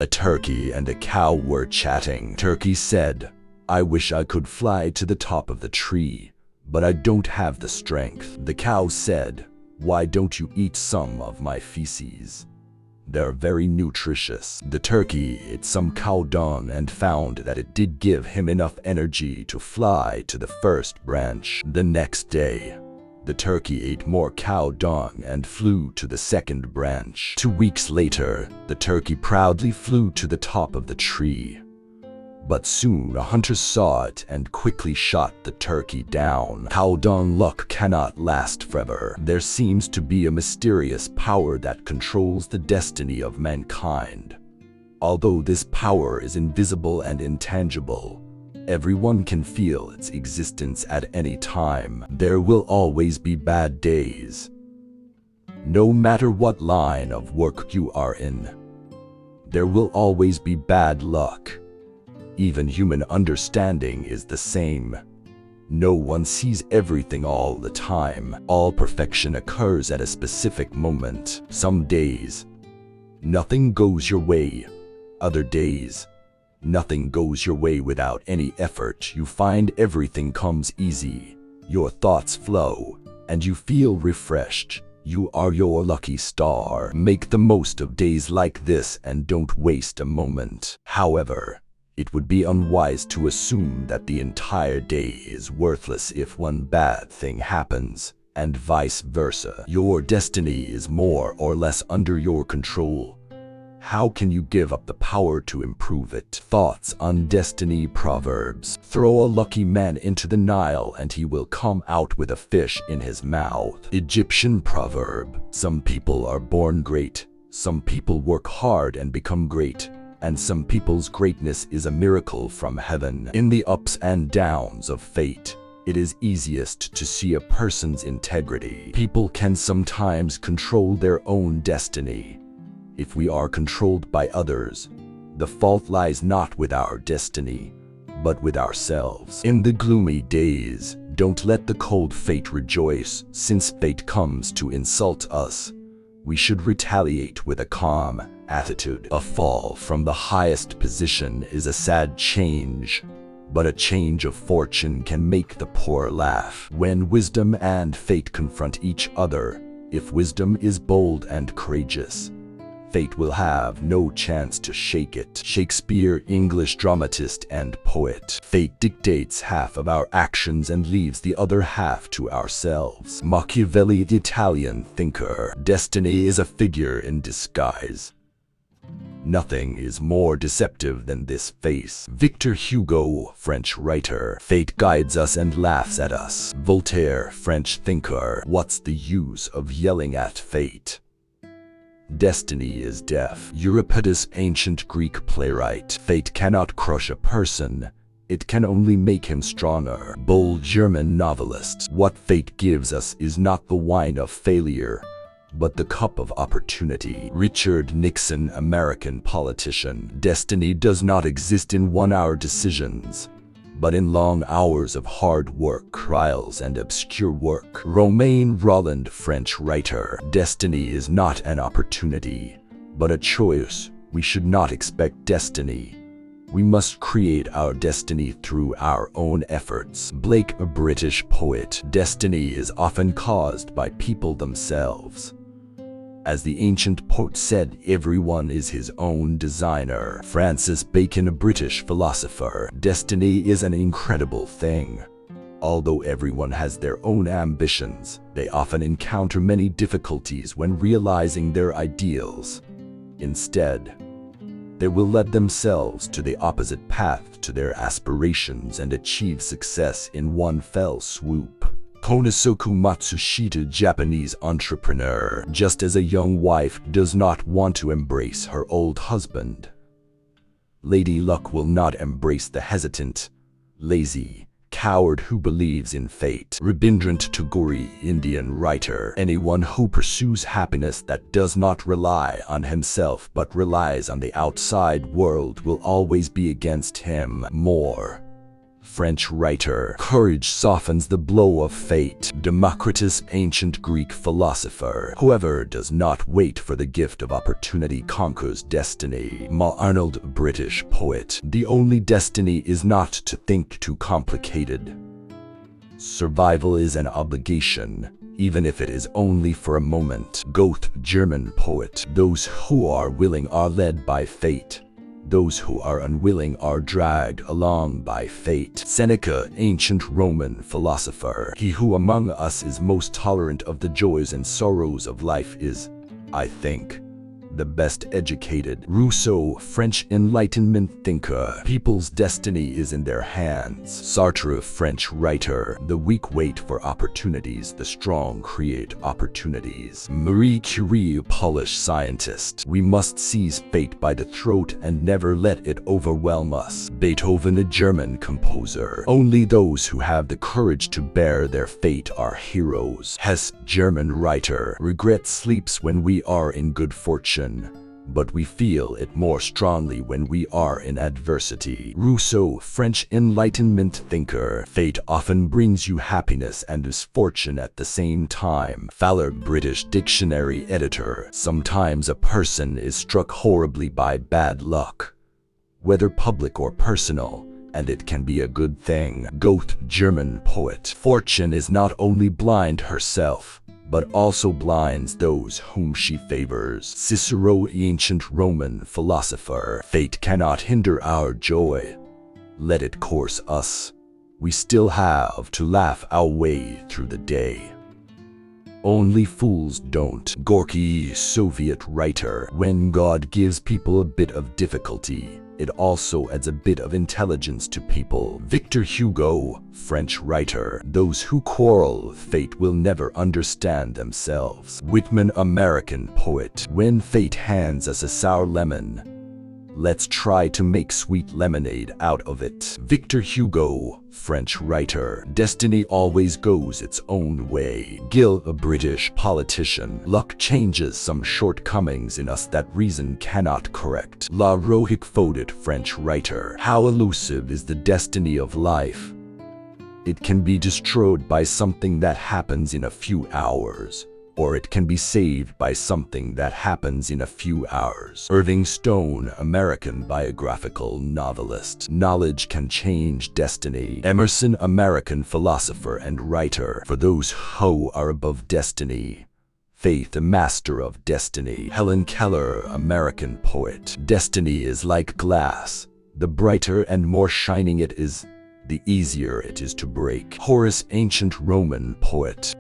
A turkey and a cow were chatting. Turkey said, "I wish I could fly to the top of the tree, but I don't have the strength." The cow said, "Why don't you eat some of my feces? They're very nutritious." The turkey ate some cow dung and found that it did give him enough energy to fly to the first branch. The next day, the turkey ate more cow dung and flew to the second branch. 2 weeks later, the turkey proudly flew to the top of the tree. But soon a hunter saw it and quickly shot the turkey down. Cow dung luck cannot last forever. There seems to be a mysterious power that controls the destiny of mankind. Although this power is invisible and intangible, everyone can feel its existence at any time. There will always be bad days. No matter what line of work you are in, there will always be bad luck. Even human understanding is the same. No one sees everything all the time. All perfection occurs at a specific moment. Some days, nothing goes your way. Other days, nothing goes your way without any effort. You find everything comes easy. Your thoughts flow, and you feel refreshed. You are your lucky star. Make the most of days like this and don't waste a moment. However, it would be unwise to assume that the entire day is worthless if one bad thing happens, and vice versa. Your destiny is more or less under your control. How can you give up the power to improve it? Thoughts on destiny. Proverbs. Throw a lucky man into the Nile and he will come out with a fish in his mouth. Egyptian proverb. Some people are born great. Some people work hard and become great. And some people's greatness is a miracle from heaven. In the ups and downs of fate, it is easiest to see a person's integrity. People can sometimes control their own destiny. If we are controlled by others, the fault lies not with our destiny, but with ourselves. In the gloomy days, don't let the cold fate rejoice. Since fate comes to insult us, we should retaliate with a calm attitude. A fall from the highest position is a sad change, but a change of fortune can make the poor laugh. When wisdom and fate confront each other, if wisdom is bold and courageous, fate will have no chance to shake it. Shakespeare, English dramatist and poet. Fate dictates half of our actions and leaves the other half to ourselves. Machiavelli, the Italian thinker. Destiny is a figure in disguise. Nothing is more deceptive than this face. Victor Hugo, French writer. Fate guides us and laughs at us. Voltaire, French thinker. What's the use of yelling at fate? Destiny is deaf. Euripides, ancient Greek playwright. Fate cannot crush a person. It can only make him stronger. Bold German novelist. What fate gives us is not the wine of failure, but the cup of opportunity. Richard Nixon, American politician. Destiny does not exist in 1-hour decisions, but in long hours of hard work, trials, and obscure work. Romain Rolland, French writer. Destiny is not an opportunity, but a choice. We should not expect destiny. We must create our destiny through our own efforts. Blake, a British poet. Destiny is often caused by people themselves. As the ancient poet said, everyone is his own designer. Francis Bacon, a British philosopher. Destiny is an incredible thing. Although everyone has their own ambitions, they often encounter many difficulties when realizing their ideals. Instead, they will lead themselves to the opposite path to their aspirations and achieve success in one fell swoop. Konosuke Matsushita, Japanese entrepreneur. Just as a young wife does not want to embrace her old husband, Lady Luck will not embrace the hesitant, lazy, coward who believes in fate. Rabindranath Tagore, Indian writer. Anyone who pursues happiness that does not rely on himself but relies on the outside world will always be against him. More French writer. Courage softens the blow of fate. Democritus, ancient Greek philosopher. Whoever does not wait for the gift of opportunity conquers destiny. Ma Arnold, British poet. The only destiny is not to think too complicated. Survival is an obligation, even if it is only for a moment. Goethe, German poet. Those who are willing are led by fate. Those who are unwilling are dragged along by fate. Seneca, ancient Roman philosopher. He who among us is most tolerant of the joys and sorrows of life is, I think, the best educated. Rousseau, French Enlightenment thinker. People's destiny is in their hands. Sartre, French writer. The weak wait for opportunities, the strong create opportunities. Marie Curie, Polish scientist. We must seize fate by the throat and never let it overwhelm us. Beethoven, a German composer. Only those who have the courage to bear their fate are heroes. Hesse, German writer. Regret sleeps when we are in good fortune, but we feel it more strongly when we are in adversity. Rousseau, French Enlightenment thinker. Fate often brings you happiness and misfortune at the same time. Fowler, British dictionary editor. Sometimes a person is struck horribly by bad luck, whether public or personal, and it can be a good thing. Goethe, German poet. Fortune is not only blind herself, but also blinds those whom she favors. Cicero, ancient Roman philosopher. Fate cannot hinder our joy. Let it course us. We still have to laugh our way through the day. Only fools don't. Gorky, Soviet writer. When God gives people a bit of difficulty, it also adds a bit of intelligence to people. Victor Hugo, French writer. Those who quarrel with fate will never understand themselves. Whitman, American poet. When fate hands us a sour lemon, let's try to make sweet lemonade out of it. Victor Hugo, French writer. Destiny always goes its own way. Gill, a British politician. Luck changes some shortcomings in us that reason cannot correct. La Rochefoucauld, French writer. How elusive is the destiny of life? It can be destroyed by something that happens in a few hours, or it can be saved by something that happens in a few hours. Irving Stone, American biographical novelist. Knowledge can change destiny. Emerson, American philosopher and writer. For those who are above destiny, faith, the master of destiny. Helen Keller, American poet. Destiny is like glass. The brighter and more shining it is, the easier it is to break. Horace, ancient Roman poet.